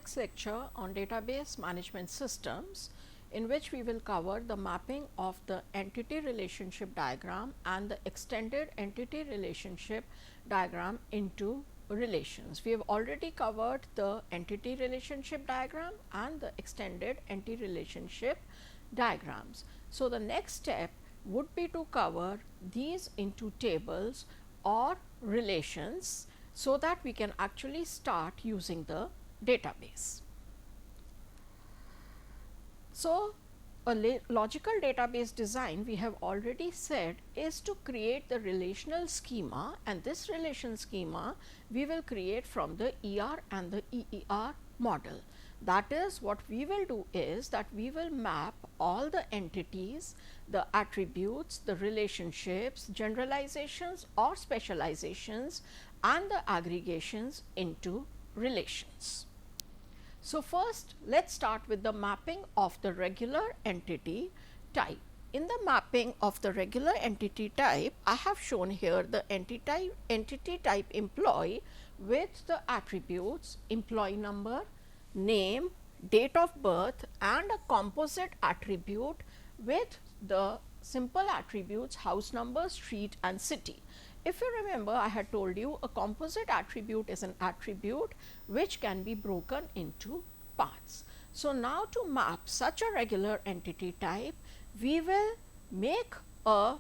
next lecture on database management systems, in which we will cover the mapping of the entity relationship diagram and the extended entity relationship diagram into relations. We have already covered the entity relationship diagram and the extended entity relationship diagrams. So, the next step would be to cover these into tables or relations, so that we can actually start using the database. So, a logical database design, we have already said, is to create the relational schema, and this relation schema we will create from the ER and the EER model. That is, what we will do is that we will map all the entities, the attributes, the relationships, generalizations or specializations and the aggregations into relations. So, first let us start with the mapping of the regular entity type. In the mapping of the regular entity type, I have shown here the entity type employee with the attributes employee number, name, date of birth and a composite attribute with the simple attributes house number, street and city. If you remember, I had told you a composite attribute is an attribute which can be broken into parts. So, now to map such a regular entity type, we will make a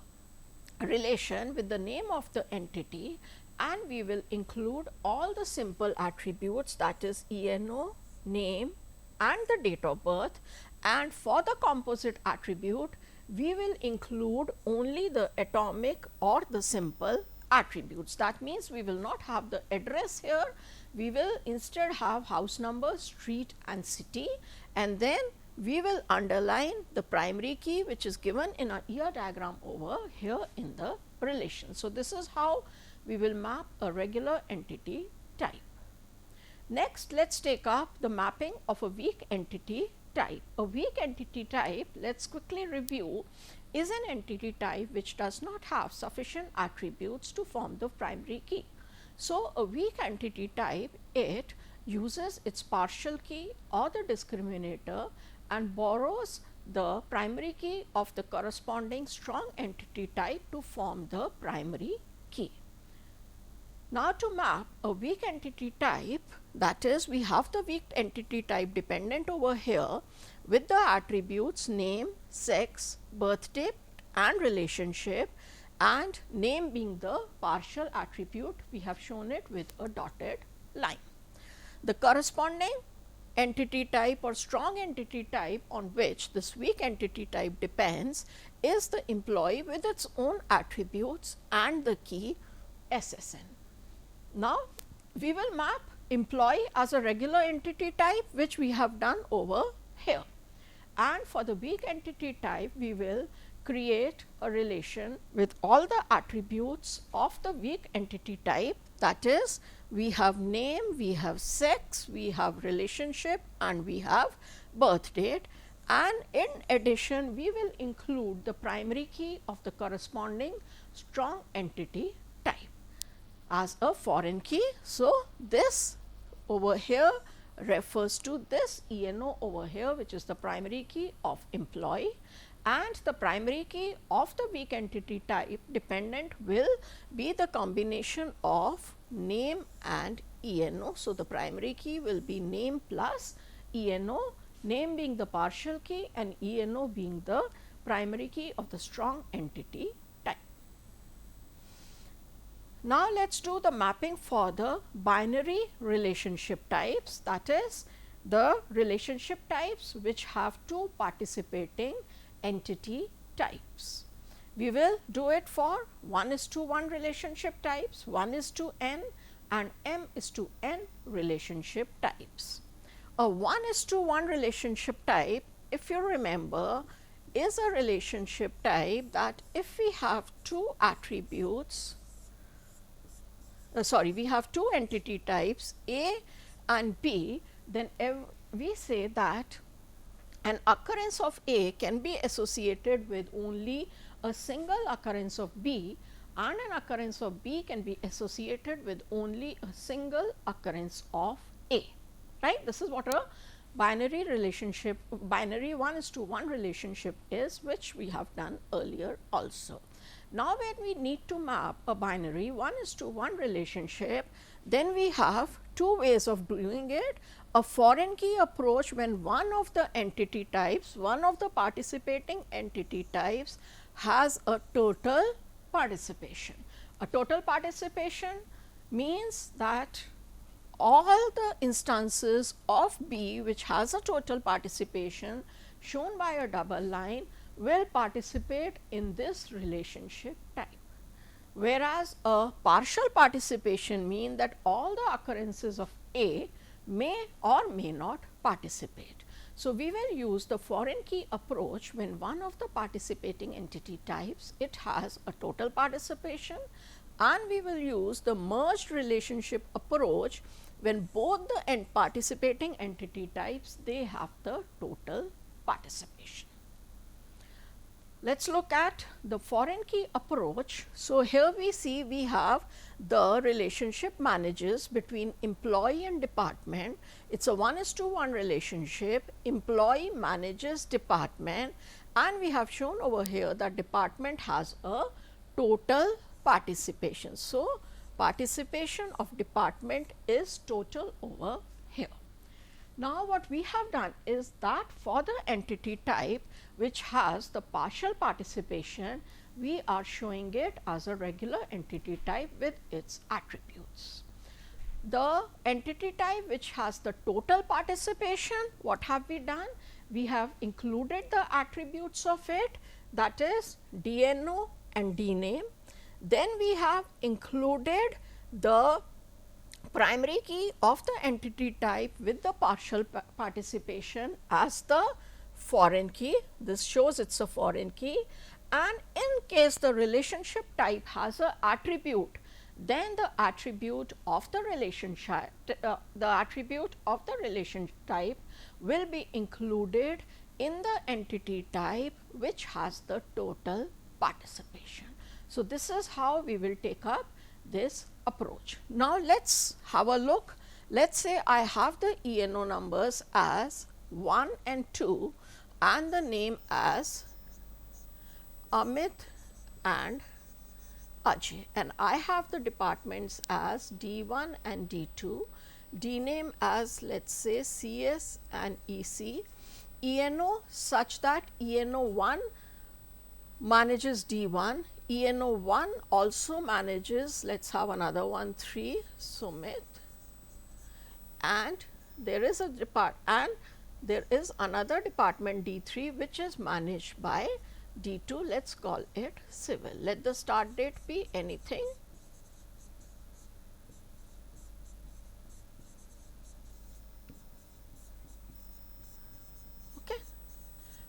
relation with the name of the entity and we will include all the simple attributes, that is ENO, name and the date of birth, and for the composite attribute we will include only the atomic or the simple attributes. That means, we will not have the address here, we will instead have house number, street and city, and then we will underline the primary key which is given in our ER diagram over here in the relation. So, this is how we will map a regular entity type. Next, let us take up the mapping of a weak entity type. A weak entity type, let us quickly review, is an entity type which does not have sufficient attributes to form the primary key. So, a weak entity type, it uses its partial key or the discriminator and borrows the primary key of the corresponding strong entity type to form the primary key. Now, to map a weak entity type, that is, we have the weak entity type dependent over here with the attributes name, sex, birth date and relationship, and name being the partial attribute, we have shown it with a dotted line. The corresponding entity type or strong entity type on which this weak entity type depends is the employee with its own attributes and the key SSN. Now, we will map employee as a regular entity type, which we have done over here, and for the weak entity type we will create a relation with all the attributes of the weak entity type, that is, we have name, we have sex, we have relationship and we have birth date, and in addition we will include the primary key of the corresponding strong entity type as a foreign key. So, this over here refers to this ENO over here, which is the primary key of employee, and the primary key of the weak entity type dependent will be the combination of name and ENO. So, the primary key will be name plus ENO, name being the partial key and ENO being the primary key of the strong entity type. Now, let us do the mapping for the binary relationship types, that is, the relationship types which have two participating entity types. We will do it for 1:1 relationship types, 1:n and m:n relationship types. A 1:1 relationship type, if you remember, is a relationship type that if we have two attributes, we have two entity types A and B, then we say that an occurrence of A can be associated with only a single occurrence of B, and an occurrence of B can be associated with only a single occurrence of A, right. This is what a binary relationship, binary 1:1 relationship is, which we have done earlier also. Now, when we need to map a binary 1:1 relationship, then we have two ways of doing it. A foreign key approach, when one of the entity types, one of the participating entity types has a total participation. A total participation means that all the instances of B which has a total participation shown by a double line will participate in this relationship type. Whereas a partial participation means that all the occurrences of A may or may not participate. So, we will use the foreign key approach when one of the participating entity types, it has a total participation, and we will use the merged relationship approach when both the participating entity types, they have the total participation. Let us look at the foreign key approach. So, here we see we have the relationship manages between employee and department. It is a 1:1 relationship, employee manages department, and we have shown over here that department has a total participation. So, participation of department is total over here. Now, what we have done is that for the entity type which has the partial participation, we are showing it as a regular entity type with its attributes. The entity type which has the total participation, what have we done? We have included the attributes of it, that is DNO and DName. Then we have included the primary key of the entity type with the partial participation as the foreign key. This shows it is a foreign key, and in case the relationship type has a attribute, then the attribute of the relationship type will be included in the entity type which has the total participation. So, this is how we will take up this approach. Now, let us have a look. Let us say I have the ENO numbers as 1 and 2 and the name as Amit and Ajay, and I have the departments as D1 and D2, DName as let us say CS and EC, ENO such that ENO 1 manages D1, ENO 1 also manages, let us have another one 3, Sumit, and there is another department D3 which is managed by D2, let us call it civil. Let the start date be anything. Okay.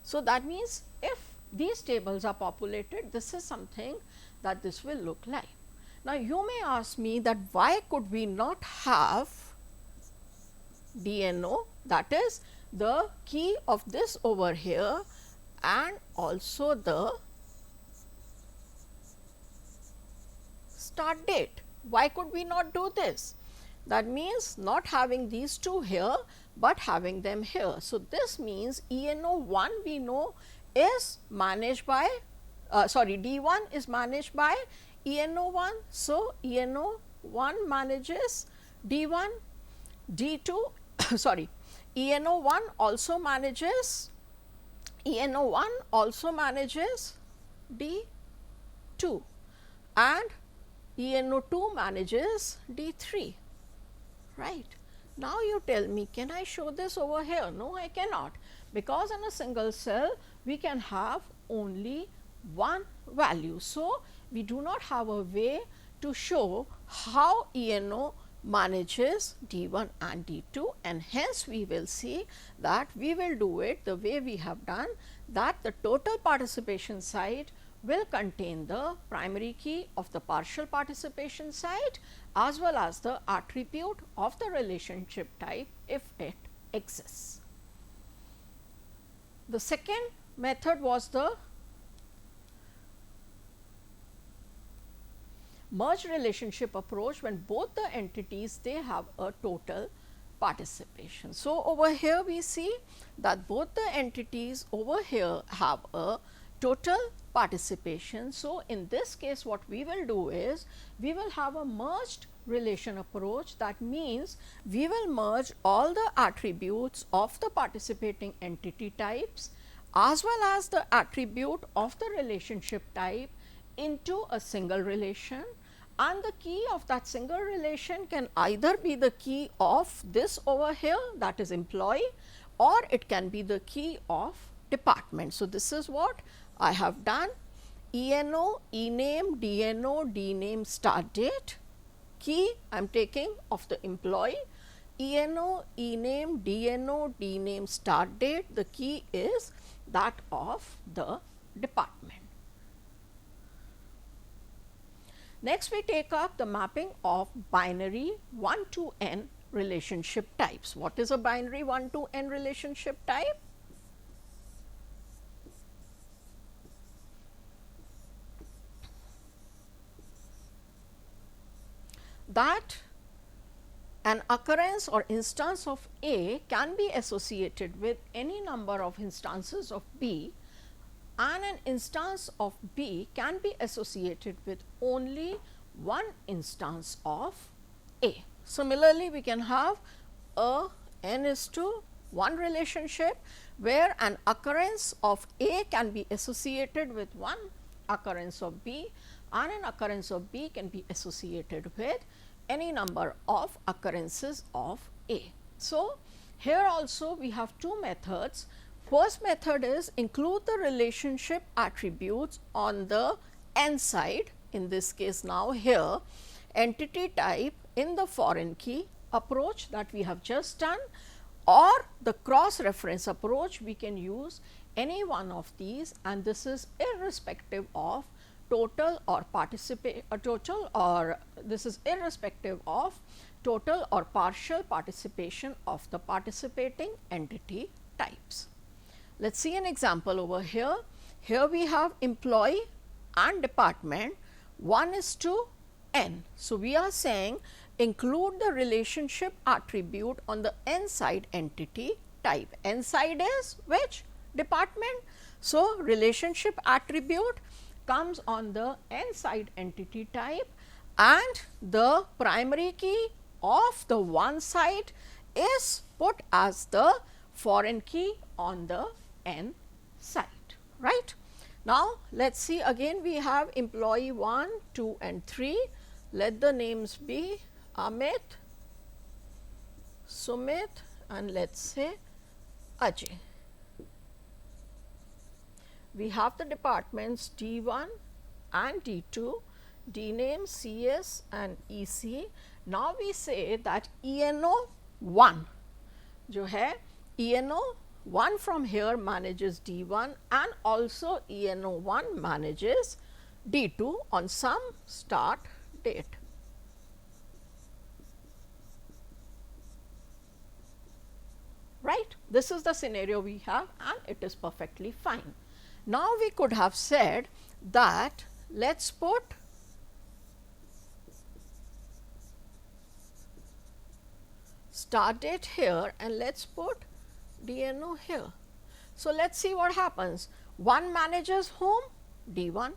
So, that means if these tables are populated, this is something that this will look like. Now, you may ask me that why could we not have DNO, that is the key of this over here, and also the start date. Why could we not do this? That means not having these two here, but having them here. So, this means ENO 1 we know is managed by D1 is managed by ENO 1. So, ENO 1 manages D1, D2 sorry, ENO 1 also manages D2 and ENO 2 manages D3, right. Now, you tell me, can I show this over here? No, I cannot, because in a single cell we can have only one value. So, we do not have a way to show how ENO manages D1 and D2, and hence we will see that we will do it the way we have done, that the total participation site will contain the primary key of the partial participation site as well as the attribute of the relationship type if it exists. The second method was the merged relationship approach, when both the entities they have a total participation. So, over here we see that both the entities over here have a total participation. So, in this case what we will do is we will have a merged relation approach. That means we will merge all the attributes of the participating entity types as well as the attribute of the relationship type into a single relation, and the key of that single relation can either be the key of this over here, that is employee, or it can be the key of department. So, this is what I have done: ENO, ENAME, DNO, DNAME start date. Key I am taking of the employee, ENO, ENAME, DNO, DNAME start date. The key is that of the department. Next, we take up the mapping of binary 1 to n relationship types. What is a binary 1 to n relationship type? That an occurrence or instance of A can be associated with any number of instances of B, and an instance of B can be associated with only one instance of A. Similarly, we can have a n:1 relationship where an occurrence of A can be associated with one occurrence of B, and an occurrence of B can be associated with any number of occurrences of A. So, here also we have two methods. First method is include the relationship attributes on the n side, in this case now here entity type in the foreign key approach that we have just done, or the cross reference approach. We can use any one of these, and this is irrespective of total or this is irrespective of total or partial participation of the participating entity types. Let us see an example over here. Here we have employee and department 1:n. So, we are saying include the relationship attribute on the n side entity type. N side is which? Department. So, relationship attribute comes on the n side entity type, and the primary key of the one side is put as the foreign key on the n side, right. Now, let us see again, we have employee 1, 2 and 3. Let the names be Amit, Sumit and let us say Ajay. We have the departments D1 and D2, DNAME, CS and EC. Now, we say that ENO 1 जो है ENO 1 from here manages D1 and also ENO 1 manages D2 on some start date. Right? This is the scenario we have, and it is perfectly fine. Now, we could have said that let us put start date here and let us put DNO here. So, let us see what happens. 1 manages whom? D1.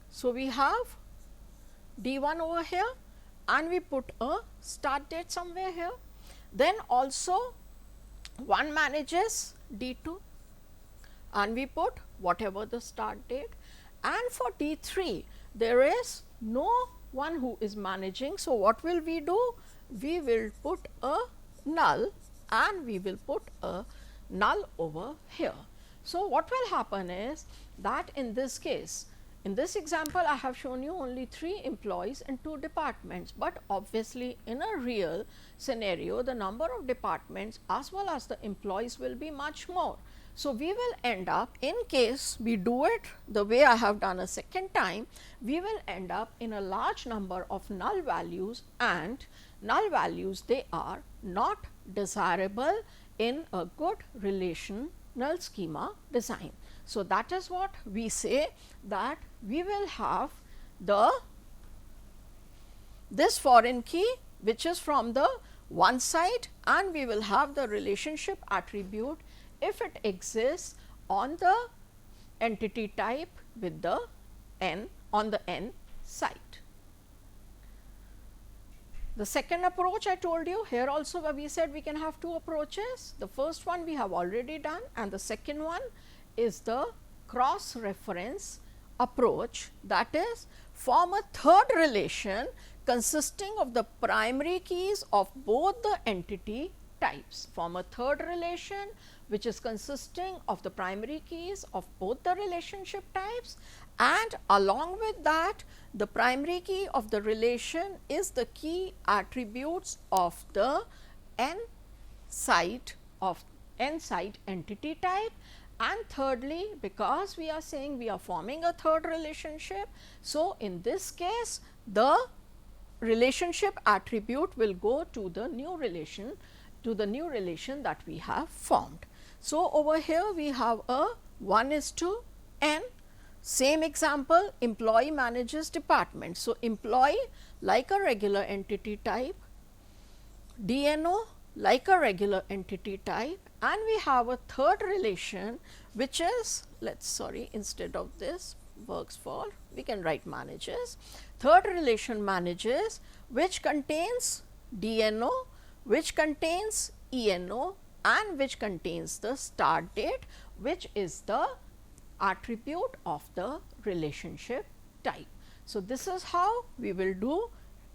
So, we have D1 over here and we put a start date somewhere here. Then also 1 manages D2 and we put whatever the start date, and for D3 there is no one who is managing. So, what will we do? We will put a null and we will put a null over here. So, what will happen is that in this case, in this example I have shown you only 3 employees and 2 departments, but obviously in a real scenario the number of departments as well as the employees will be much more. So, we will end up, in case we do it the way I have done a second time, we will end up in a large number of null values, and null values, they are not desirable in a good relational schema design. So, that is what we say, that we will have this foreign key which is from the one side, and we will have the relationship attribute if it exists on the entity type with the n on the n side. The second approach I told you, here also we said we can have two approaches. The first one we have already done, and the second one is the cross reference approach, that is form a third relation consisting of the primary keys of both the entity types. Form a third relation which is consisting of the primary keys of both the relationship types, and along with that the primary key of the relation is the key attributes of the n side entity type. And thirdly, because we are saying we are forming a third relationship, so in this case the relationship attribute will go to the new relation that we have formed. So, over here we have a 1:n. Same example, employee manages department. So, employee like a regular entity type, DNO like a regular entity type, and we have a third relation which is, instead of this works for, we can write manages. Third relation manages, which contains DNO, which contains ENO, and which contains the start date, which is the attribute of the relationship type. So, this is how we will do.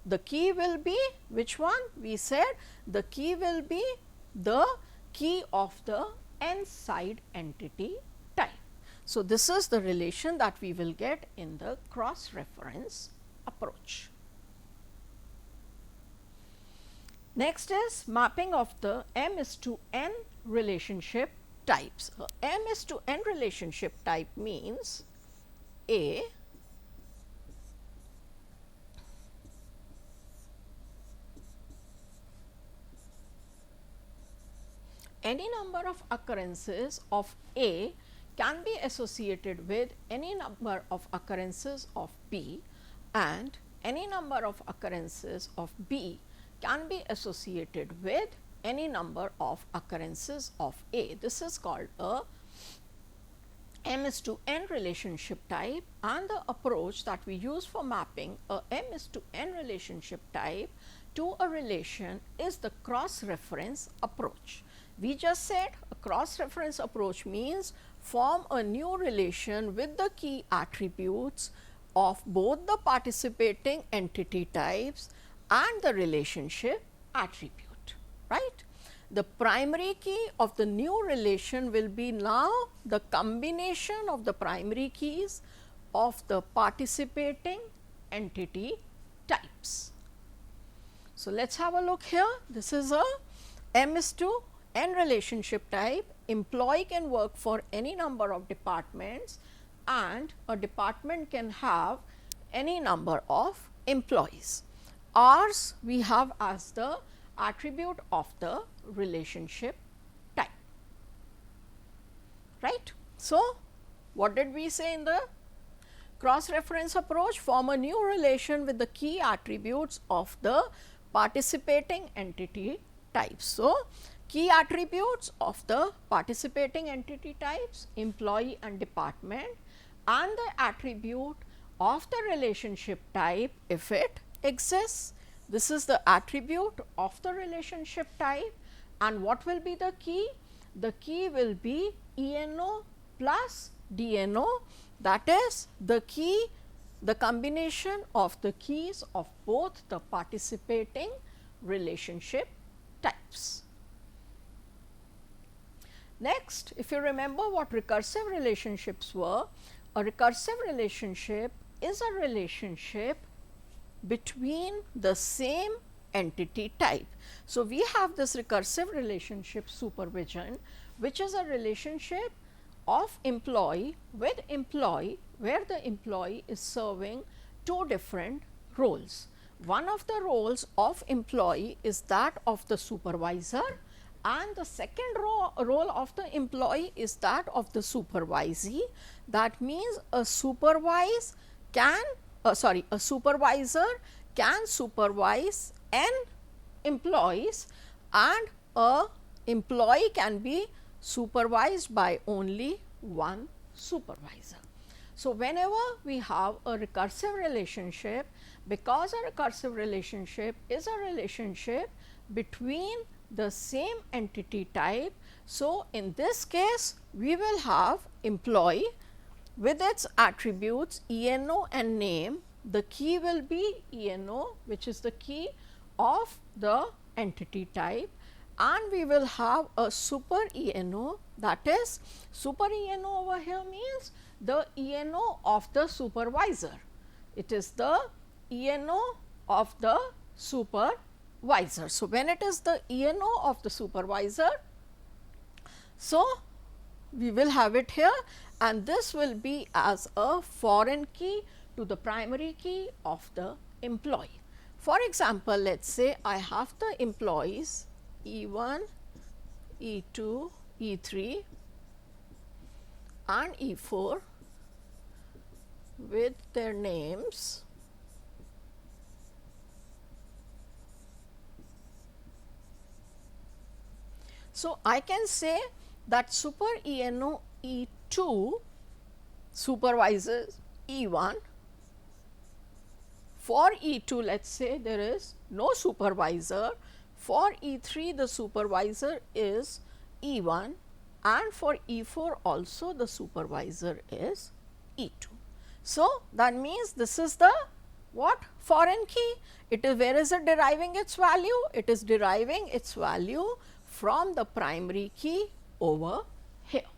The key will be which one? We said the key will be the key of the n side entity type. So, this is the relation that we will get in the cross reference approach. Next is mapping of the m:(n) relationship types. M:(n) relationship type means A any number of occurrences of A can be associated with any number of occurrences of B, and any number of occurrences of B can be associated with any number of occurrences of A. This is called a m:(n) relationship type, and the approach that we use for mapping a m:(n) relationship type to a relation is the cross reference approach. We just said a cross reference approach means form a new relation with the key attributes of both the participating entity types and the relationship attribute, right. The primary key of the new relation will be now the combination of the primary keys of the participating entity types. So, let us have a look here. This is a m:(n) relationship type. Employee can work for any number of departments, and a department can have any number of employees. Ours we have as the attribute of the relationship type, right. So, what did we say in the cross reference approach? Form a new relation with the key attributes of the participating entity types. So, key attributes of the participating entity types, employee and department, and the attribute of the relationship type if it exists. This is the attribute of the relationship type, and what will be the key? The key will be ENO plus DNO, that is the key, the combination of the keys of both the participating relationship types. Next, if you remember what recursive relationships were, a recursive relationship is a relationship between the same entity type. So, we have this recursive relationship supervision, which is a relationship of employee with employee, where the employee is serving two different roles. One of the roles of employee is that of the supervisor, and the second role of the employee is that of the supervisee. That means a supervisor can supervise n employees, and a employee can be supervised by only one supervisor. So, whenever we have a recursive relationship, because a recursive relationship is a relationship between the same entity type. So, in this case we will have employee with its attributes ENO and name. The key will be ENO, which is the key of the entity type, and we will have a super ENO, that is super ENO over here means the ENO of the supervisor. It is the ENO of the supervisor. So, when it is the ENO of the supervisor, so we will have it here, and this will be as a foreign key to the primary key of the employee. For example, let us say I have the employees E1, E2, E3 and E4 with their names So, I can say that super ENO E2 supervises E1. For E2, let us say there is no supervisor. For E3, the supervisor is E1, and for E4 also the supervisor is E2. So, that means this is the what foreign key? It is, where is it deriving its value? It is deriving its value from the primary key over here.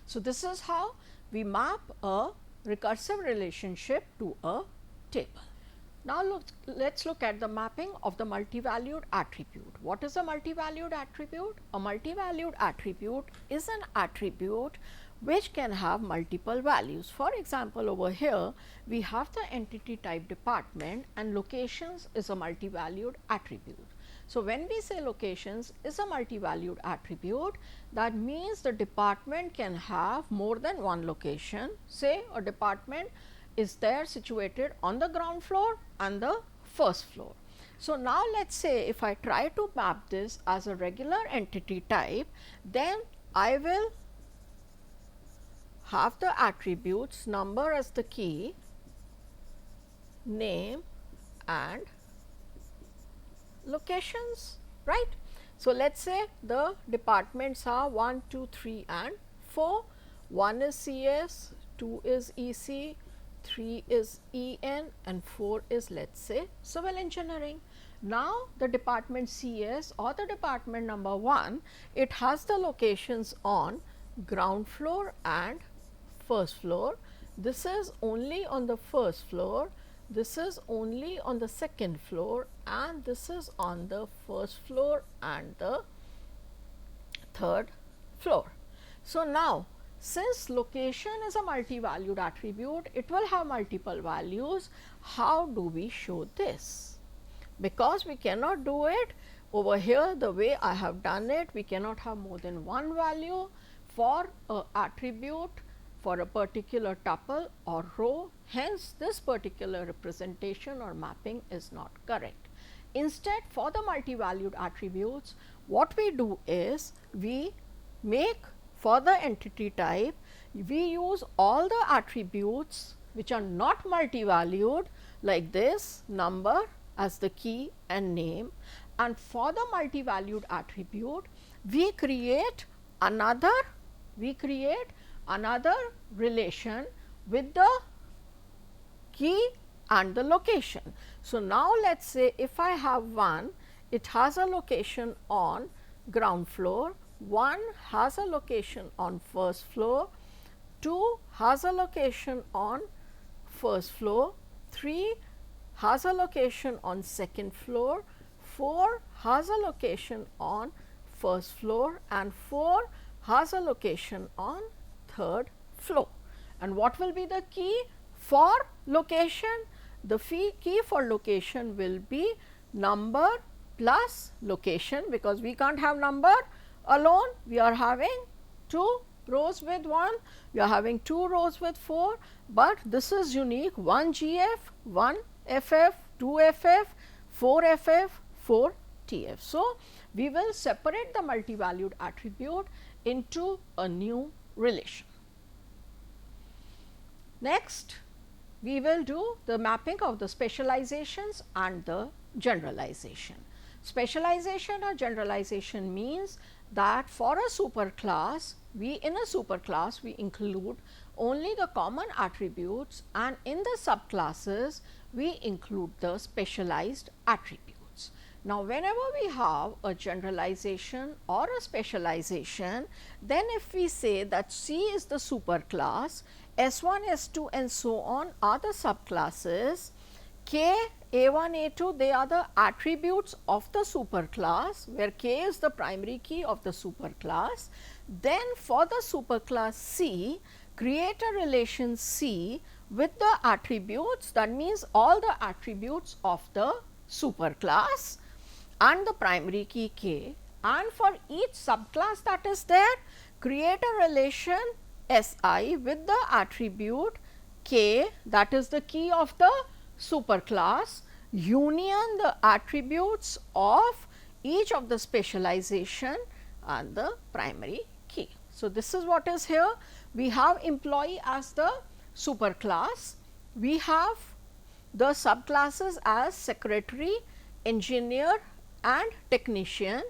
So, this is how we map a recursive relationship to a table. Now, let us look at the mapping of the multivalued attribute. What is a multivalued attribute? A multivalued attribute is an attribute which can have multiple values. For example, over here we have the entity type department, and locations is a multivalued attribute. So, when we say locations is a multivalued attribute, that means the department can have more than one location. Say a department is there situated on the ground floor and the first floor. So, now let us say if I try to map this as a regular entity type, then I will have the attributes number as the key, name and locations, right. So, let us say the departments are 1, 2, 3 and 4. 1 is CS, 2 is EC, 3 is EN and 4 is, let us say, civil engineering. Now, the department CS or the department number 1, it has the locations on ground floor and first floor. This is only on the first floor, this is only on the second floor, and this is on the first floor and the third floor. So, now since location is a multi-valued attribute, it will have multiple values. How do we show this? Because we cannot do it over here the way I have done it, we cannot have more than one value for a attribute for a particular tuple or row. Hence, this particular representation or mapping is not correct. Instead, for the multi-valued attributes, what we do is we make, for the entity type, we use all the attributes which are not multi-valued like this, number as the key and name, and for the multi-valued attribute we create another relation with the key and the location. So, now let us say if I have 1, it has a location on ground floor, 1 has a location on first floor, 2 has a location on first floor, 3 has a location on second floor, 4 has a location on first floor, and 4 has a location on third floor. And what will be the key for location? The key for location will be number plus location, because we can't have number alone, we are having 2 rows with 1, we are having 2 rows with 4, but this is unique, 1 GF, 1 FF, 2 FF, 4 FF, 4 TF. So, we will separate the multivalued attribute into a new relation. Next, we will do the mapping of the specializations and the generalization. Specialization or generalization means that for a superclass, in a superclass we include only the common attributes, and in the subclasses we include the specialized attributes. Now, whenever we have a generalization or a specialization, then if we say that C is the superclass, S1, S2 and so on are the subclasses, K, A1, A2 they are the attributes of the superclass, where K is the primary key of the superclass. Then for the superclass C, create a relation C with the attributes, that means all the attributes of the superclass and the primary key K, and for each subclass that is there, create a relation Si with the attribute K, that is the key of the superclass, union the attributes of each of the specialization and the primary key. So, this is what is here. We have employee as the superclass, we have the subclasses as secretary, engineer and technician.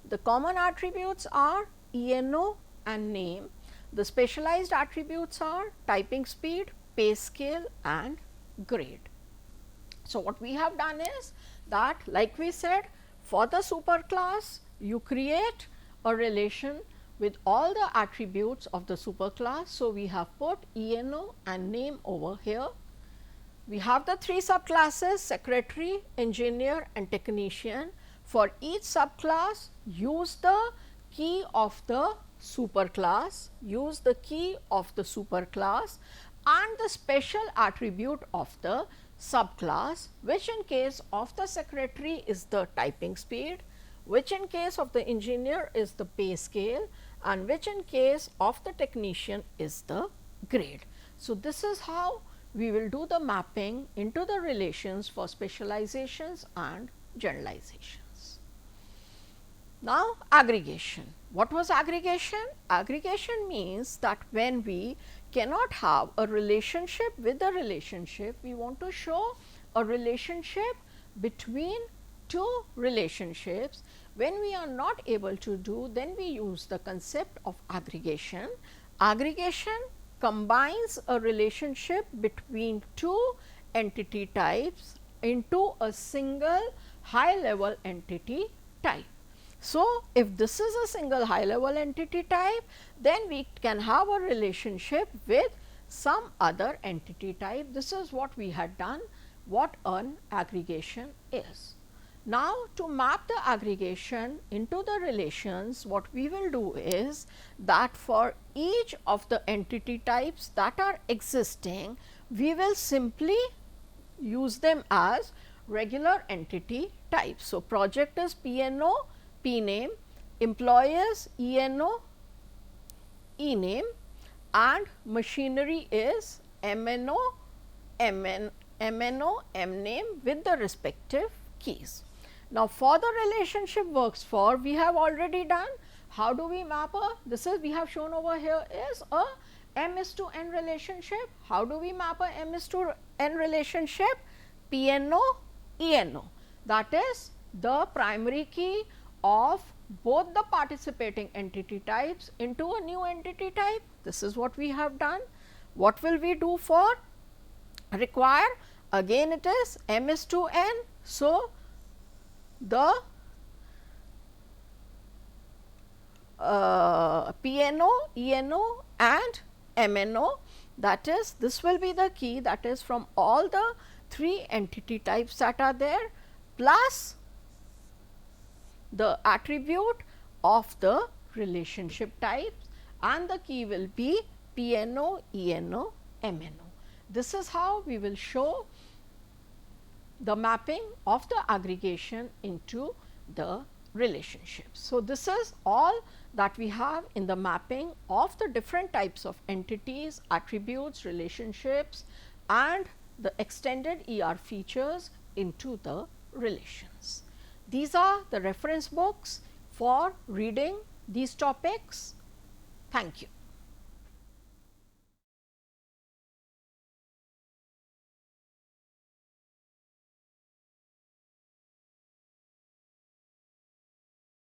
The common attributes are ENO and name. The specialized attributes are typing speed, pay scale and grade. So, what we have done is that, like we said, for the superclass you create a relation with all the attributes of the superclass. So, we have put ENO and name over here. We have the 3 subclasses secretary, engineer and technician. For each subclass, use the key of the superclass, use the key of the superclass and the special attribute of the subclass, which in case of the secretary is the typing speed, which in case of the engineer is the pay scale and which in case of the technician is the grade. So, this is how we will do the mapping into the relations for specializations and generalizations. Now, aggregation. What was aggregation? Aggregation means that when we cannot have a relationship with a relationship, we want to show a relationship between 2 relationships. When we are not able to do, then we use the concept of aggregation. Aggregation combines a relationship between 2 entity types into a single high level entity type. So, if this is a single high level entity type, then we can have a relationship with some other entity type. This is what we had done, what an aggregation is. Now, to map the aggregation into the relations, what we will do is that for each of the entity types that are existing, we will simply use them as regular entity types. So, project is PNO, PName, employers ENO, EName and machinery is MNO, MNO, MName with the respective keys. Now, for the relationship works for, we have already done. How do we map a, this is we have shown over here is a M is to N relationship. How do we map a M is to N relationship? PNO, ENO, that is the primary key of both the participating entity types into a new entity type. This is what we have done. What will we do for require? Again it is M is to N. So, the PNO, ENO and MNO, that is this will be the key, that is from all the 3 entity types that are there plus the attribute of the relationship types, and the key will be PNO, ENO, MNO. This is how we will show the mapping of the aggregation into the relationships. So, this is all that we have in the mapping of the different types of entities, attributes, relationships and the extended ER features into the relations. These are the reference books for reading these topics. Thank you.